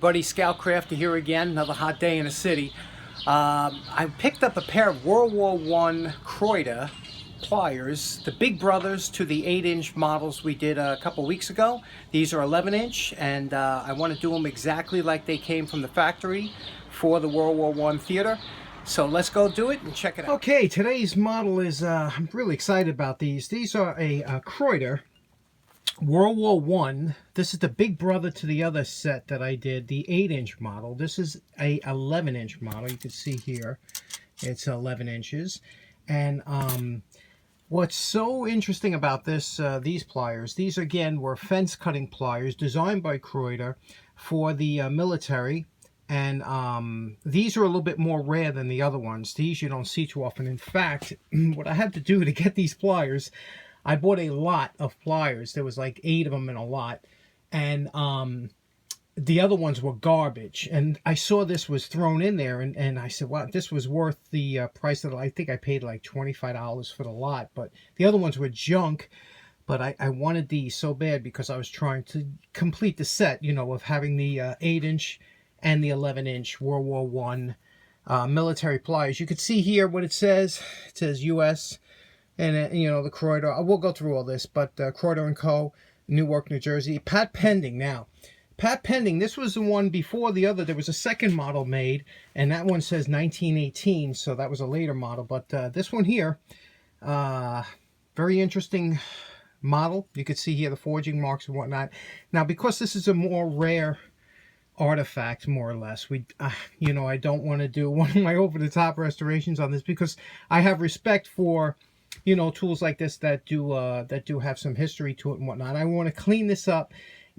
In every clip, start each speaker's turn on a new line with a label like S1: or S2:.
S1: Buddy Scout Crafter here again, another hot day in the city. I picked up a pair of WW1 Kraeuter Pliers, the big brothers to the 8-inch models we did a couple weeks ago. These are 11-inch, and I want to do them exactly like they came from the factory for the WW1 theater. So let's go do it and check it out. Okay, today's model is, I'm really excited about these. These are a Kraeuter WW1. This is the big brother to the other set that I did, the 8-inch model. This is a 11-inch model. You can see here it's 11 inches. And what's so interesting about this, these pliers, these again were fence cutting pliers designed by Kraeuter for the military. And these are a little bit more rare than the other ones. These you don't see too often. In fact, what I had to do to get these pliers, I bought a lot of pliers. There was like 8 of them in a lot. And the other ones were garbage. And I saw this was thrown in there. And I said, wow, this was worth the price that I think I paid like $25 for the lot. But the other ones were junk. But I wanted these so bad because I was trying to complete the set, you know, of having the 8-inch and the 11-inch WW1 military pliers. You can see here what it says. It says U.S., and, you know, the Kraeuter. I will go through all this, but Kraeuter & Co., Newark, New Jersey. Pat pending. Now, Pat pending, this was the one before the other. There was a second model made, and that one says 1918, so that was a later model. But this one here, very interesting model. You can see here the forging marks and whatnot. Now, because this is a more rare artifact, more or less, you know, I don't want to do one of my over-the-top restorations on this because I have respect for, you know, tools like this that do have some history to it and whatnot. I want to clean this up,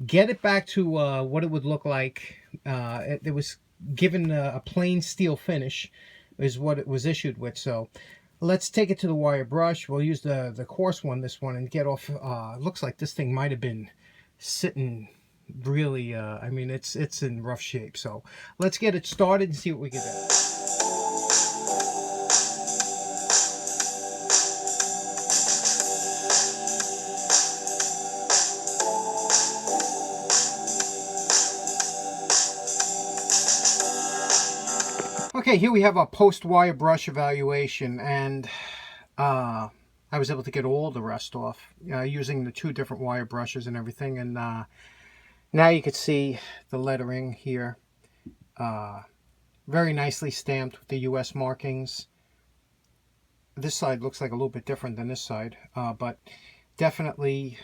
S1: get it back to what it would look like. It was given a plain steel finish is what it was issued with. So let's take it to the wire brush. We'll use the coarse one, this one, and get off. Looks like this thing might have been sitting really, I mean, it's in rough shape. So let's get it started and see what we can do. Okay, here we have a post-wire brush evaluation, and I was able to get all the rust off using the 2 different wire brushes and everything. And now you can see the lettering here, very nicely stamped with the U.S. markings. This side looks like a little bit different than this side, but definitely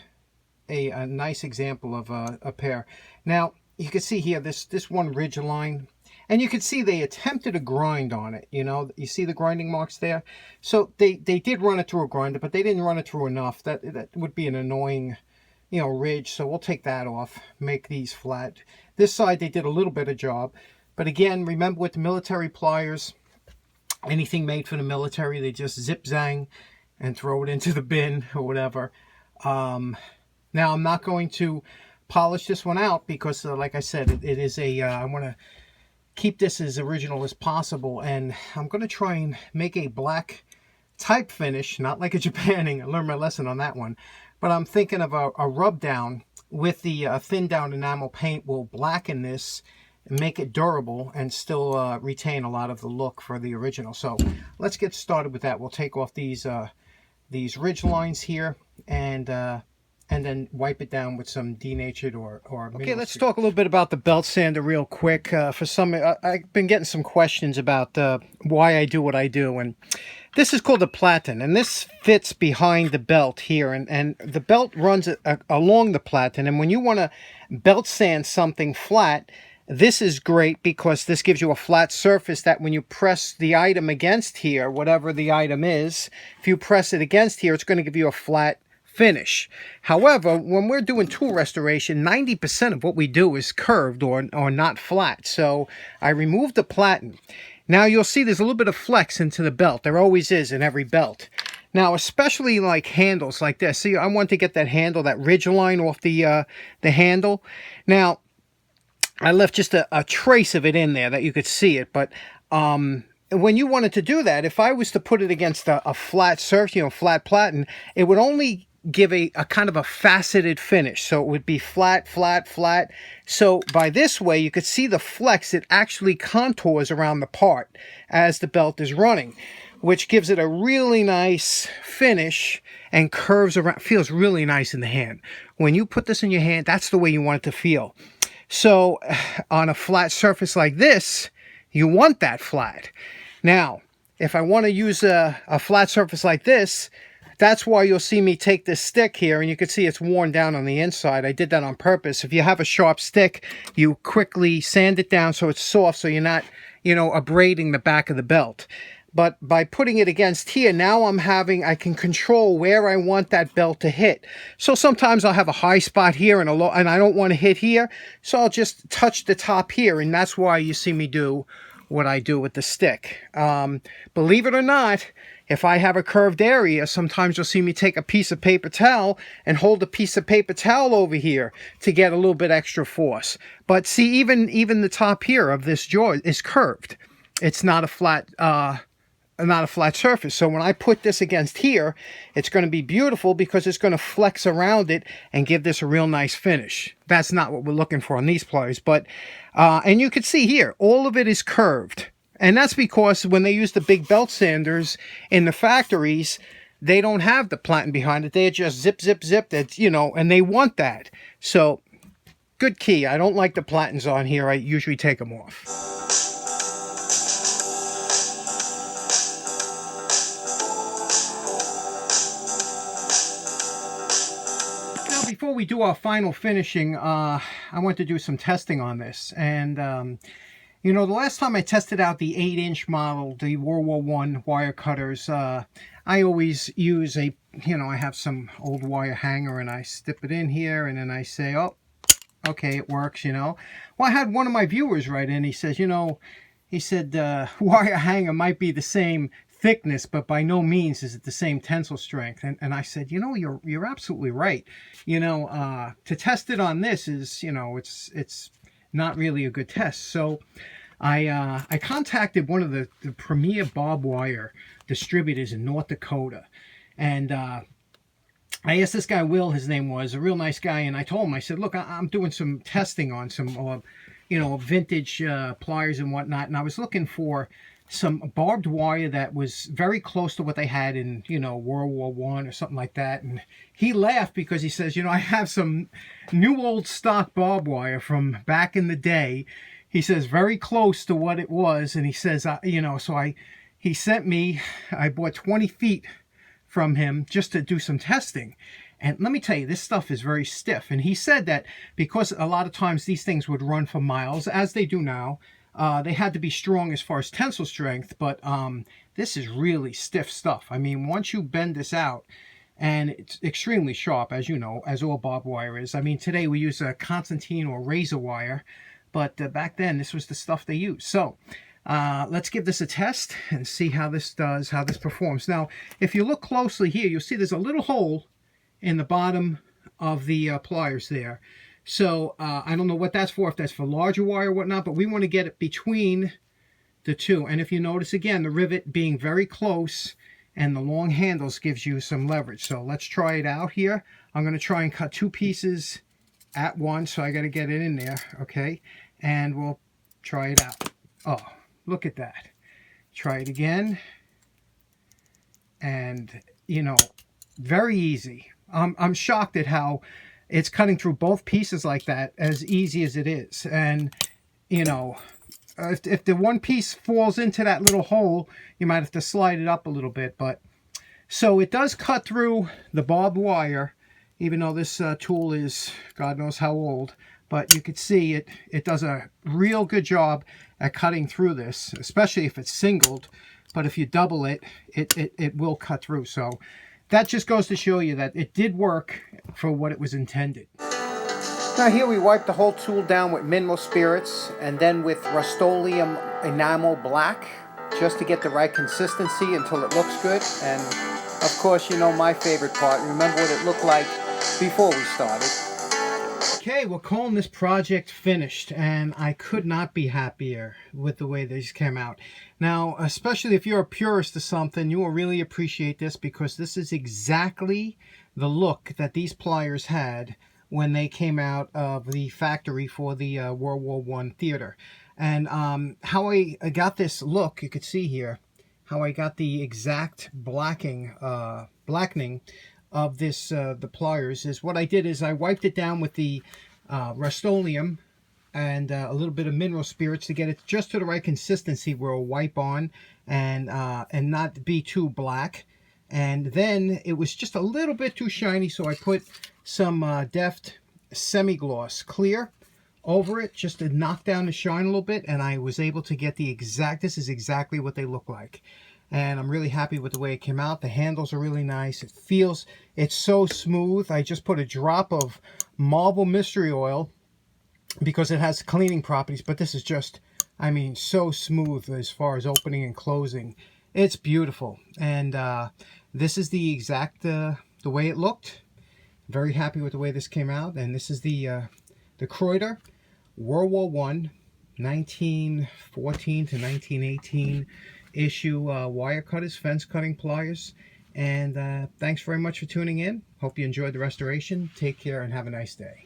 S1: a nice example of a pair. Now you can see here this one ridge line. And you can see they attempted a grind on it, you know. You see the grinding marks there? So they did run it through a grinder, but they didn't run it through enough. That would be an annoying, you know, ridge. So we'll take that off, make these flat. This side, they did a little bit of job. But again, remember with the military pliers, anything made for the military, they just zip-zang and throw it into the bin or whatever. Now, I'm not going to polish this one out because, like I said, it is a, I want to keep this as original as possible, and I'm going to try and make a black type finish, not like a Japanning. I learned my lesson on that one, but I'm thinking of a rub down with the thin down enamel paint will blacken this and make it durable and still retain a lot of the look for the original. So let's get started with that. We'll take off these ridge lines here and then wipe it down with some denatured or okay, let's talk a little bit about the belt sander real quick. For some, I've been getting some questions about why I do what I do, and this is called a platen, and this fits behind the belt here, and the belt runs along the platen, and when you want to belt sand something flat, this is great because this gives you a flat surface that when you press the item against here, whatever the item is, if you press it against here, it's going to give you a flat finish. However, when we're doing tool restoration, 90% of what we do is curved or not flat. So I removed the platen. Now you'll see there's a little bit of flex into the belt. There always is in every belt. Now, especially like handles like this. See, I want to get that handle, that ridge line off the handle. Now, I left just a trace of it in there that you could see it, but when you wanted to do that, if I was to put it against a flat surface, you know, flat platen, it would only give a kind of a faceted finish. So it would be flat, flat, flat. So by this way, you could see the flex. It actually contours around the part as the belt is running, which gives it a really nice finish and curves around. Feels really nice in the hand. When you put this in your hand, that's the way you want it to feel. So on a flat surface like this, you want that flat. Now, if I want to use a flat surface like this, that's why you'll see me take this stick here, and you can see it's worn down on the inside. I did that on purpose. If you have a sharp stick, you quickly sand it down so it's soft, so you're not, abrading the back of the belt. But by putting it against here, now I can control where I want that belt to hit. So sometimes I'll have a high spot here and a low, and I don't want to hit here. So I'll just touch the top here, and that's why you see me do what I do with the stick. Believe it or not, if I have a curved area, sometimes you'll see me take a piece of paper towel and hold a piece of paper towel over here to get a little bit extra force. But see, even the top here of this jaw is curved. It's not a flat surface. So when I put this against here, it's going to be beautiful because it's going to flex around it and give this a real nice finish. That's not what we're looking for on these pliers, but and you can see here, all of it is curved. And that's because when they use the big belt sanders in the factories, they don't have the platen behind it. They just zip, zip, zip. That's, and they want that. So good key. I don't like the platens on here. I usually take them off. Before we do our final finishing, I want to do some testing on this. And, the last time I tested out the 8-inch model, the WW1 wire cutters, I always use I have some old wire hanger and I stip it in here and then I say, oh, okay, it works, Well, I had one of my viewers write in, he says, he said, wire hanger might be the same thickness, but by no means is it the same tensile strength. And I said, you're absolutely right. To test it on this is, it's not really a good test. So I contacted one of the premier barbed wire distributors in North Dakota, and I asked this guy, Will, his name was, a real nice guy, and I told him, I said, look, I'm doing some testing on some, vintage pliers and whatnot, and I was looking for some barbed wire that was very close to what they had in, World War I or something like that. And he laughed because he says, I have some new old stock barbed wire from back in the day. He says, very close to what it was. And he says, he sent me, I bought 20 feet from him just to do some testing. And let me tell you, this stuff is very stiff. And he said that because a lot of times these things would run for miles, as they do now, they had to be strong as far as tensile strength, but this is really stiff stuff. I mean, once you bend this out, and it's extremely sharp, as you know, as all barbed wire is. I mean, today we use a Constantine or razor wire, but back then this was the stuff they used. So let's give this a test and see how this does, how this performs. Now, if you look closely here, you'll see there's a little hole in the bottom of the pliers there. So I don't know what that's for, if that's for larger wire or whatnot, but we want to get it between the two. And if you notice again, the rivet being very close and the long handles gives you some leverage. So let's try it out here. I'm going to try and cut 2 pieces at once, so I got to get it in there, okay? And we'll try it out. Oh, look at that. Try it again. And, very easy. I'm shocked at how it's cutting through both pieces like that, as easy as it is. And, if the one piece falls into that little hole, you might have to slide it up a little bit. But so it does cut through the barbed wire, even though this tool is God knows how old. But you can see it does a real good job at cutting through this, especially if it's singled. But if you double it, it will cut through. So that just goes to show you that it did work for what it was intended. Now here we wipe the whole tool down with mineral spirits and then with Rust-Oleum enamel black, just to get the right consistency until it looks good. And of course, my favorite part, remember what it looked like before we started. Okay, we're calling this project finished, and I could not be happier with the way these came out. Now, especially if you're a purist to something, you will really appreciate this, because this is exactly the look that these pliers had when they came out of the factory for the World War I theater. And how I got this look, you could see here, how I got the exact blackening of this the pliers is what I did is I wiped it down with the Rust-Oleum and a little bit of mineral spirits to get it just to the right consistency where it'll wipe on and not be too black. And then it was just a little bit too shiny, so I put some Deft semi-gloss clear over it just to knock down the shine a little bit, and I was able to get the exact, this is exactly what they look like. And I'm really happy with the way it came out. The handles are really nice. It feels, it's so smooth. I just put a drop of Marble Mystery Oil because it has cleaning properties, but this is just, I mean, so smooth as far as opening and closing. It's beautiful. And this is the exact, the way it looked. Very happy with the way this came out. And this is the Kraeuter World War I, 1914 to 1918 issue wire cutters, fence cutting pliers. And thanks very much for tuning in. Hope you enjoyed the restoration. Take care and have a nice day.